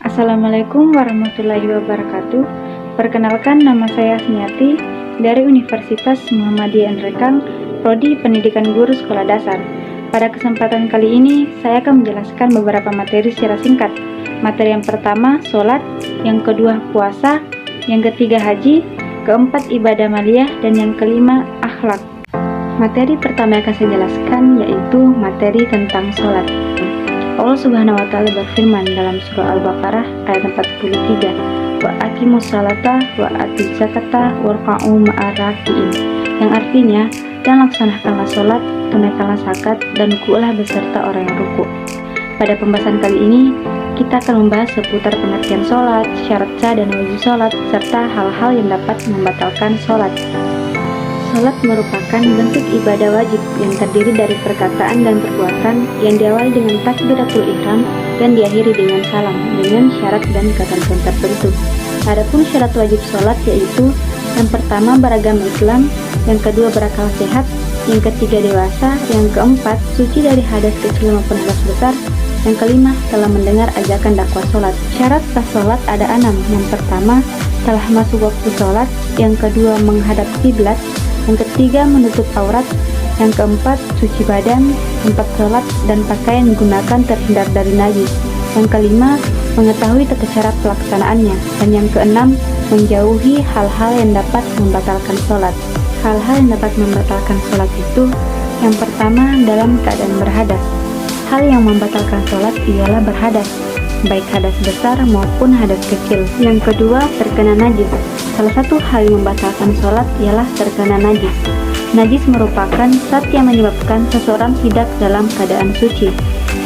Assalamualaikum warahmatullahi wabarakatuh. Perkenalkan, nama saya Asmiati dari Universitas Muhammadiyah Nrekang, Prodi Pendidikan Guru Sekolah Dasar. Pada kesempatan kali ini, saya akan menjelaskan beberapa materi secara singkat. Materi yang pertama, sholat, yang kedua, puasa, yang ketiga, haji, keempat, ibadah maliyah, dan yang kelima, akhlak. Materi pertama yang akan saya jelaskan yaitu materi tentang sholat. Allah Subhanahu wa Ta'ala berfirman dalam surah Al-Baqarah ayat 43, wa aqimus salata wa atuz zakata warka'u ma'ar raki'in, yang artinya, dan laksanakanlah sholat, tunaikanlah zakat, dan ruku'lah beserta orang yang ruku'. Pada pembahasan kali ini, kita akan membahas seputar pengertian sholat, syarat sah dan wajib sholat, serta hal-hal yang dapat membatalkan sholat. Sholat merupakan bentuk ibadah wajib yang terdiri dari perkataan dan perbuatan yang diawali dengan takbiratul ihram dan diakhiri dengan salam dengan syarat dan ketentuan tertentu. Adapun syarat wajib sholat yaitu yang pertama beragama Islam, yang kedua berakal sehat, yang ketiga dewasa, yang keempat suci dari hadas kecil maupun hadas besar, yang kelima telah mendengar ajakan dakwah sholat. Syarat sah sholat ada 6. Yang pertama telah masuk waktu sholat, yang kedua menghadap kiblat, yang ketiga menutup aurat, yang keempat suci badan, tempat sholat dan pakaian digunakan terhindar dari najis, yang kelima mengetahui tata cara pelaksanaannya, dan yang keenam menjauhi hal-hal yang dapat membatalkan sholat. Hal-hal yang dapat membatalkan sholat itu yang pertama dalam keadaan berhadas. Hal yang membatalkan sholat ialah berhadas, baik hadas besar maupun hadas kecil. Yang kedua, terkena najis. Salah satu hal yang membatalkan sholat ialah terkena najis. Najis merupakan zat yang menyebabkan seseorang tidak dalam keadaan suci.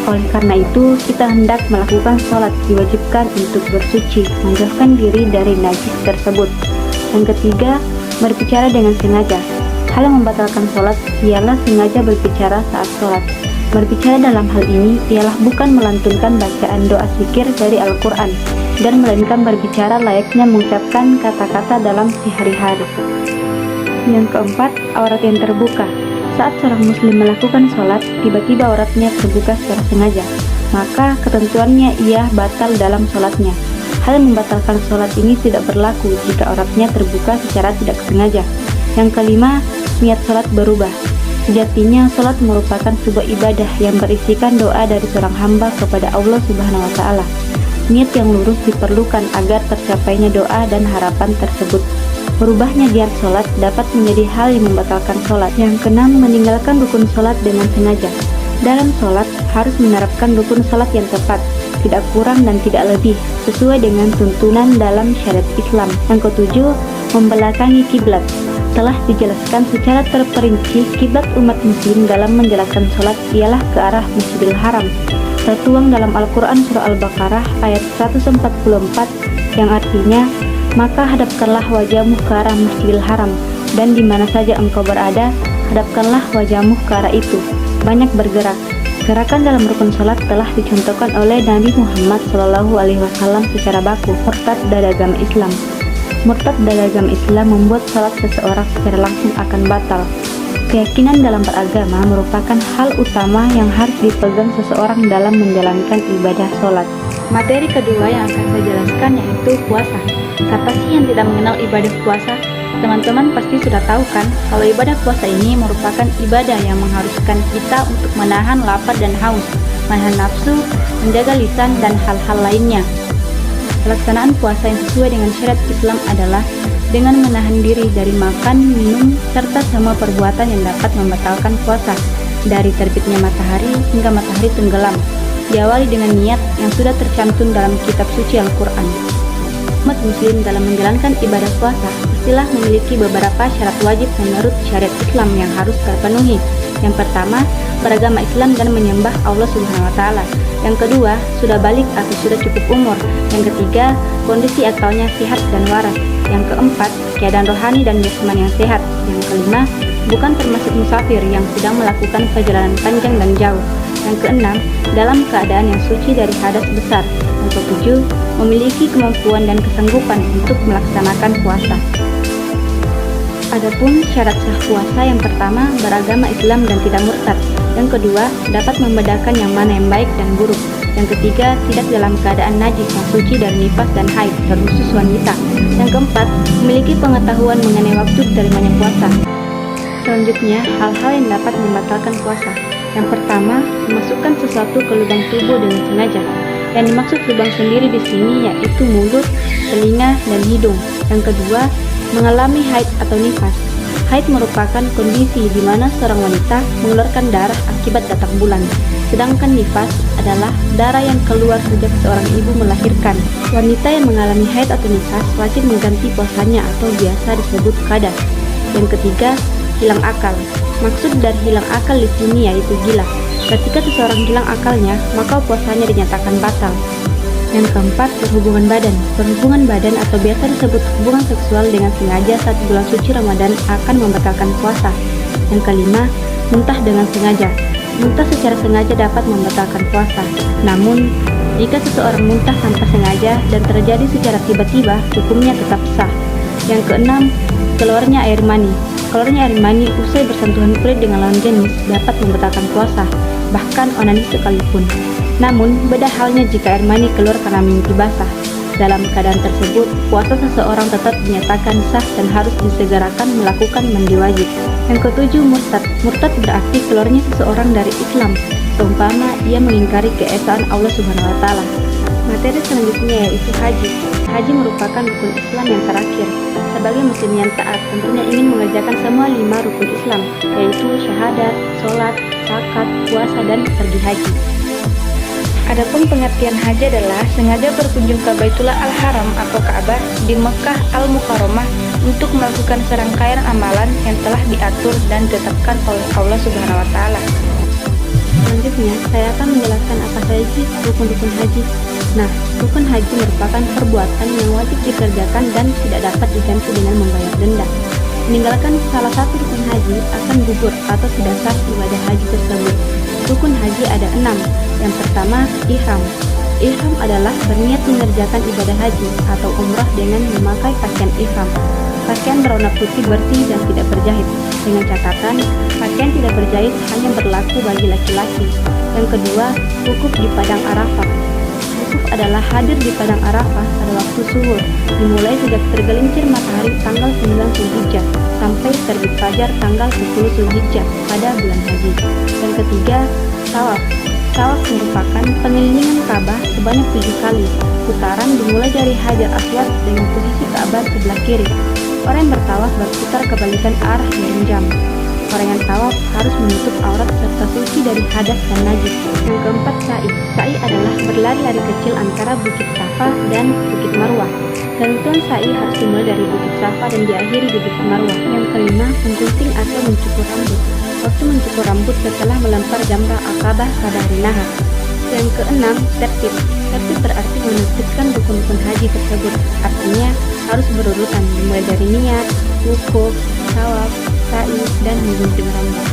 Oleh karena itu, kita hendak melakukan sholat diwajibkan untuk bersuci, menjauhkan diri dari najis tersebut. Yang ketiga, berbicara dengan sengaja. Hal yang membatalkan sholat ialah sengaja berbicara saat sholat. Berbicara dalam hal ini ialah bukan melantunkan bacaan doa zikir dari Al-Quran, dan melainkan berbicara layaknya mengucapkan kata-kata dalam sehari-hari. Yang keempat, aurat yang terbuka. Saat seorang muslim melakukan sholat, tiba-tiba auratnya terbuka secara sengaja, maka ketentuannya ia batal dalam sholatnya. Hal yang membatalkan sholat ini tidak berlaku jika auratnya terbuka secara tidak sengaja. Yang kelima, niat sholat berubah. Sejatinya, sholat merupakan sebuah ibadah yang berisikan doa dari seorang hamba kepada Allah Subhanahu wa Ta'ala. Niat yang lurus diperlukan agar tercapainya doa dan harapan tersebut. Berubahnya niat sholat dapat menjadi hal yang membatalkan sholat. Yang keenam, meninggalkan rukun sholat dengan sengaja. Dalam sholat harus menerapkan rukun sholat yang tepat, tidak kurang dan tidak lebih, sesuai dengan tuntunan dalam syariat Islam. Yang ketujuh, membelakangi kiblat. Telah dijelaskan secara terperinci kiblat umat muslim dalam menjalankan sholat ialah ke arah Masjidil Haram, tertuang dalam Al-Quran surah Al-Baqarah ayat 144, yang artinya, maka hadapkanlah wajahmu ke arah Masjidil Haram, dan di mana saja engkau berada, hadapkanlah wajahmu ke arah itu. Banyak bergerak. Gerakan dalam rukun sholat telah dicontohkan oleh Nabi Muhammad SAW secara baku. Murtad dari agama Islam. Murtad dari agama Islam membuat sholat seseorang secara langsung akan batal. Keyakinan dalam beragama merupakan hal utama yang harus dipegang seseorang dalam menjalankan ibadah sholat. Materi kedua yang akan saya jelaskan yaitu puasa. Siapa sih yang tidak mengenal ibadah puasa? Teman-teman pasti sudah tahu kan, kalau ibadah puasa ini merupakan ibadah yang mengharuskan kita untuk menahan lapar dan haus, menahan nafsu, menjaga lisan, dan hal-hal lainnya. Pelaksanaan puasa yang sesuai dengan syariat Islam adalah dengan menahan diri dari makan, minum, serta semua perbuatan yang dapat membatalkan puasa, dari terbitnya matahari hingga matahari tenggelam. Diawali dengan niat yang sudah tercantum dalam kitab suci Al-Quran. Umat muslim dalam menjalankan ibadah puasa istilah memiliki beberapa syarat wajib menurut syariat Islam yang harus terpenuhi. Yang pertama, beragama Islam dan menyembah Allah Subhanahu wa Ta'ala. Yang kedua, sudah balik atau sudah cukup umur. Yang ketiga, kondisi akalnya sehat dan waras. Yang keempat, keadaan rohani dan jasmani yang sehat. Yang kelima, bukan termasuk musafir yang sedang melakukan perjalanan panjang dan jauh. Yang keenam, dalam keadaan yang suci dari hadas besar. Yang ketujuh, memiliki kemampuan dan kesanggupan untuk melaksanakan puasa. Adapun syarat sah puasa yang pertama, beragama Islam dan tidak murtad. Yang kedua, dapat membedakan yang mana yang baik dan buruk. Yang ketiga, tidak dalam keadaan najis yang suci dari nifas dan haid, terkhusus wanita. Yang keempat, memiliki pengetahuan mengenai waktu diterimanya puasa. Selanjutnya, hal-hal yang dapat membatalkan puasa. Yang pertama, memasukkan sesuatu ke lubang tubuh dengan sengaja. Yang dimaksud lubang sendiri di sini yaitu mulut, telinga, dan hidung. Yang kedua, mengalami haid atau nifas. Haid merupakan kondisi di mana seorang wanita mengeluarkan darah akibat datang bulan. Sedangkan nifas adalah darah yang keluar sejak seorang ibu melahirkan. Wanita yang mengalami haid atau nifas wajib mengganti puasanya atau biasa disebut qada. Yang ketiga, hilang akal. Maksud dari hilang akal di sini yaitu gila. Ketika seseorang hilang akalnya, maka puasanya dinyatakan batal. Yang keempat, berhubungan badan. Berhubungan badan atau biasa disebut hubungan seksual dengan sengaja saat bulan suci Ramadan akan membatalkan puasa. Yang kelima, muntah dengan sengaja. Muntah secara sengaja dapat membatalkan puasa. Namun, jika seseorang muntah tanpa sengaja dan terjadi secara tiba-tiba, hukumnya tetap sah. Yang keenam, keluarnya air mani. Keluarnya air mani usai bersentuhan kulit dengan lawan jenis dapat membatalkan puasa, bahkan onanis sekalipun. Namun, beda halnya jika air mani keluar karena mimpi basah. Dalam keadaan tersebut, puasa seseorang tetap dinyatakan sah dan harus disegerakan melakukan mandi wajib. Yang ketujuh, murtad. Murtad berarti keluarnya seseorang dari Islam, seumpama ia mengingkari keesaan Allah Subhanahu wa Ta'ala. Materi selanjutnya yaitu haji. Haji merupakan rukun Islam yang terakhir. Sebagai muslim yang taat, tentunya ingin mengerjakan semua 5 rukun Islam, yaitu syahadat, sholat, zakat, puasa, dan pergi haji. Adapun pengertian haji adalah sengaja berkunjung ke Baitullah Al-Haram atau Ka'bah di Mekah Al-Mukarramah untuk melakukan serangkaian amalan yang telah diatur dan ditetapkan oleh Allah Subhanahu wa Ta'ala. Selanjutnya, saya akan menjelaskan apa saja sih rukun-rukun haji. Nah, rukun haji merupakan perbuatan yang wajib dikerjakan dan tidak dapat diganti dengan membayar denda. Meninggalkan salah satu rukun haji akan gugur atau tidak sah ibadah haji tersebut. Rukun haji ada 6. Yang pertama, ihram. Ihram adalah berniat mengerjakan ibadah haji atau umrah dengan memakai pakaian ihram. Pakaian berwarna putih bersih dan tidak berjahit. Dengan catatan, pakaian tidak berjahit hanya berlaku bagi laki-laki. Yang kedua, wukuf di Padang Arafah. Wukuf adalah hadir di Padang Arafah pada waktu zuhur, dimulai sejak tergelincir matahari tanggal 9 Zulhijjah sampai terbit fajar tanggal 10 Zulhijjah pada bulan haji. Yang ketiga, tawaf. Tawaf merupakan pengelilingan Ka'bah sebanyak 7 kali. Putaran dimulai dari Hajar Aswad dengan posisi Ka'bah sebelah kiri. Orang yang bertawaf berputar kebalikan arah jarum jam. Orang yang tawaf harus menutup aurat serta suci dari hadas dan najis. Yang keempat, sa'i. Sa'i adalah berlari-lari kecil antara Bukit Safa dan Bukit Marwah. Tentuan sa'i harus dimulai dari Bukit Safa dan diakhiri di Bukit Marwah. Yang kelima, menggunting atau mencukur rambut. Waktu mencukur rambut setelah melempar jamrah Aqabah pada hari Nahar. Yang keenam, tertib. Tertib berarti menertibkan rukun-rukun haji tersebut. Artinya harus berurutan dimulai dari niat, wukuf, tawaf, sa'i, dan menggunting rambut.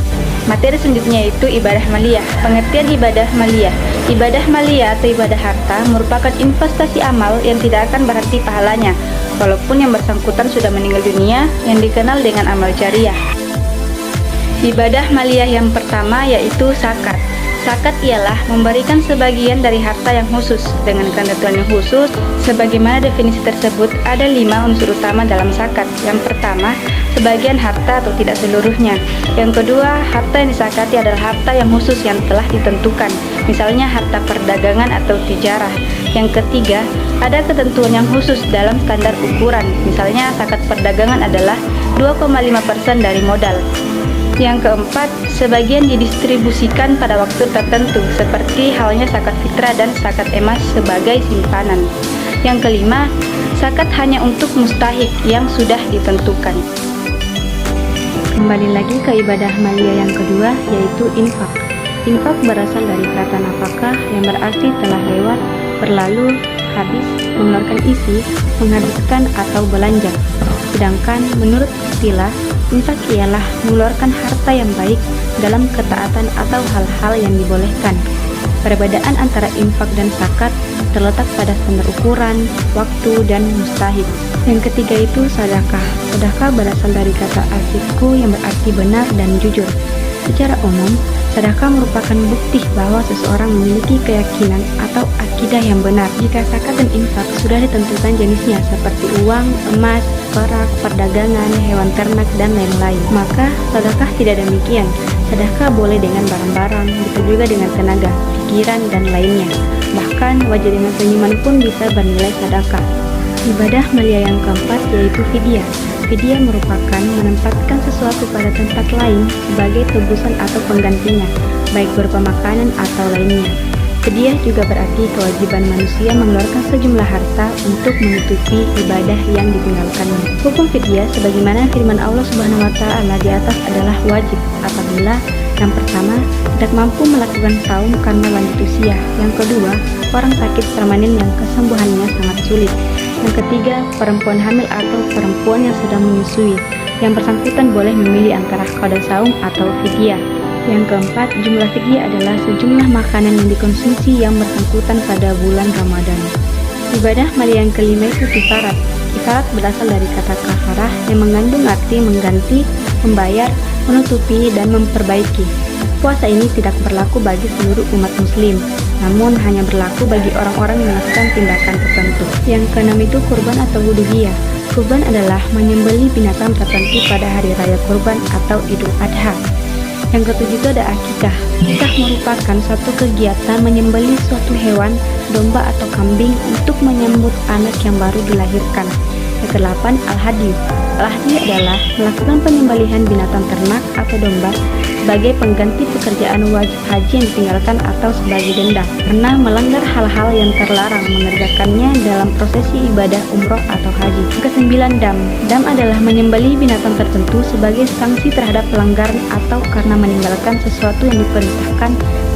Materi selanjutnya yaitu ibadah maliyah. Pengertian ibadah maliyah. Ibadah maliyah atau ibadah harta merupakan investasi amal yang tidak akan berhenti pahalanya, walaupun yang bersangkutan sudah meninggal dunia, yang dikenal dengan amal jariah. Ibadah maliyah yang pertama yaitu zakat. Zakat ialah memberikan sebagian dari harta yang khusus dengan ketentuan yang khusus. Sebagaimana definisi tersebut, ada 5 unsur utama dalam zakat. Yang pertama, sebagian harta atau tidak seluruhnya. Yang kedua, harta yang disakati adalah harta yang khusus yang telah ditentukan, misalnya harta perdagangan atau tijarah. Yang ketiga, ada ketentuan yang khusus dalam standar ukuran, misalnya zakat perdagangan adalah 2,5% dari modal. Yang keempat, sebagian didistribusikan pada waktu tertentu, seperti halnya zakat fitrah dan zakat emas sebagai simpanan. Yang kelima, zakat hanya untuk mustahik yang sudah ditentukan. Kembali lagi ke ibadah maliyah yang kedua, yaitu infak. Infak berasal dari kata nafkah yang berarti telah lewat, berlalu, habis, mengeluarkan isi, menghabiskan atau belanja. Sedangkan menurut istilah, infak ialah mengeluarkan harta yang baik dalam ketaatan atau hal-hal yang dibolehkan. Perbedaan antara infak dan zakat terletak pada standar ukuran, waktu, dan mustahik. Yang ketiga itu sedekah. Sedekah berasal dari kata al-sidqu yang berarti benar dan jujur. Secara umum, sedekah merupakan bukti bahwa seseorang memiliki keyakinan atau akidah yang benar. Jika zakat dan infak sudah ditentukan jenisnya seperti uang, emas, perak, perdagangan, hewan ternak, dan lain-lain, maka sedekah tidak demikian. Sedekah boleh dengan barang-barang, bisa juga dengan tenaga, pikiran, dan lainnya. Bahkan wajah dengan senyuman pun bisa bernilai sedekah. Ibadah mulia yang keempat yaitu fidyah. Fidyah merupakan menempatkan sesuatu pada tempat lain sebagai tebusan atau penggantinya, baik berupa makanan atau lainnya. Fidyah juga berarti kewajiban manusia mengeluarkan sejumlah harta untuk menutupi ibadah yang ditinggalkannya. Hukum fidyah sebagaimana firman Allah Subhanahu wa taala di atas adalah wajib apabila yang pertama, tidak mampu melakukan saum karena lanjut usia. Yang kedua, orang sakit permanen yang kesembuhannya sangat sulit. Yang ketiga, perempuan hamil atau perempuan yang sedang menyusui. Yang bersangkutan boleh memilih antara qada saum atau fidyah. Yang keempat, jumlah fidyah adalah sejumlah makanan yang dikonsumsi yang bersangkutan pada bulan Ramadan. Ibadah mulia yang kelima itu kifarat. Kifarat berasal dari kata kafarah yang mengandung arti mengganti, membayar, menutupi, dan memperbaiki. Puasa ini tidak berlaku bagi seluruh umat muslim, namun hanya berlaku bagi orang-orang yang melakukan tindakan tertentu. Yang keenam itu kurban atau wuduhiyah. Kurban adalah menyembelih binatang tertentu pada hari raya kurban atau Idul Adha. Yang ketujuh itu ada akikah. Akikah merupakan suatu kegiatan menyembelih suatu hewan, domba atau kambing untuk menyambut anak yang baru dilahirkan. Yang kedelapan, al-hadi. Al-hadi adalah melakukan penyembelihan binatang ternak atau domba sebagai pengganti pekerjaan wajib haji yang ditinggalkan atau sebagai denda karena melanggar hal-hal yang terlarang mengerjakannya dalam prosesi ibadah umroh atau haji. Kesembilan, dam. Dam adalah menyembelih binatang tertentu sebagai sanksi terhadap pelanggaran atau karena meninggalkan sesuatu yang diperintahkan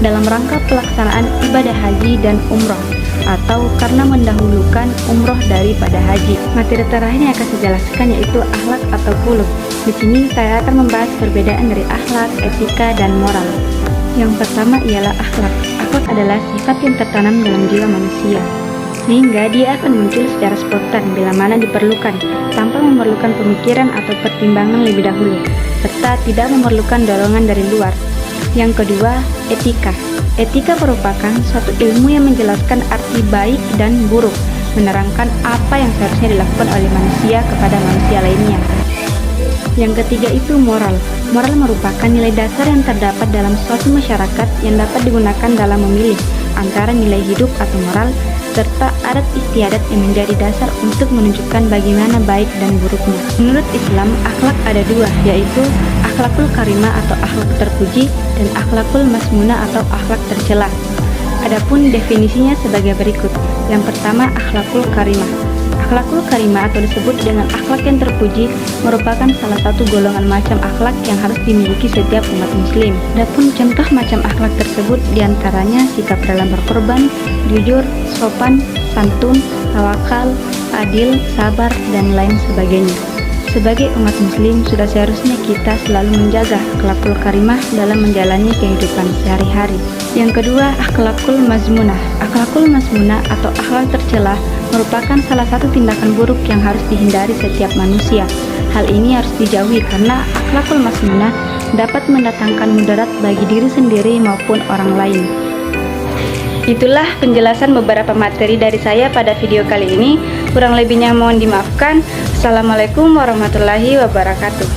dalam rangka pelaksanaan ibadah haji dan umroh, atau karena mendahulukan umroh daripada haji. Materi terakhir yang akan saya jelaskan yaitu akhlak atau khuluq. Di sini saya akan membahas perbedaan dari akhlak, etika, dan moral. Yang pertama ialah akhlak. Akhlak adalah sifat yang tertanam dalam jiwa manusia, sehingga dia akan muncul secara spontan bila mana diperlukan, tanpa memerlukan pemikiran atau pertimbangan lebih dahulu, serta tidak memerlukan dorongan dari luar. Yang kedua, etika. Etika merupakan suatu ilmu yang menjelaskan arti baik dan buruk, menerangkan apa yang seharusnya dilakukan oleh manusia kepada manusia lainnya. Yang ketiga itu moral. Moral merupakan nilai dasar yang terdapat dalam suatu masyarakat yang dapat digunakan dalam memilih antara nilai hidup atau moral, serta adat istiadat yang menjadi dasar untuk menunjukkan bagaimana baik dan buruknya. Menurut Islam, akhlak ada dua, yaitu akhlakul karimah atau akhlak terpuji dan akhlakul masmunah atau akhlak tercela. Adapun definisinya sebagai berikut. Yang pertama, akhlakul karimah. Akhlakul karimah atau disebut dengan akhlak yang terpuji merupakan salah satu golongan macam akhlak yang harus dimiliki setiap umat muslim. Adapun contoh macam akhlak tersebut diantaranya sikap dalam berkorban, jujur, sopan, santun, tawakal, adil, sabar, dan lain sebagainya. Sebagai umat muslim, sudah seharusnya kita selalu menjaga akhlakul karimah dalam menjalani kehidupan sehari-hari. Yang kedua, akhlakul mazmunah. Akhlakul mazmunah atau akhlak tercela merupakan salah satu tindakan buruk yang harus dihindari setiap manusia. Hal ini harus dijauhi karena akhlakul mazmunah dapat mendatangkan mudarat bagi diri sendiri maupun orang lain. Itulah penjelasan beberapa materi dari saya pada video kali ini. Kurang lebihnya mohon dimaafkan. Assalamualaikum warahmatullahi wabarakatuh.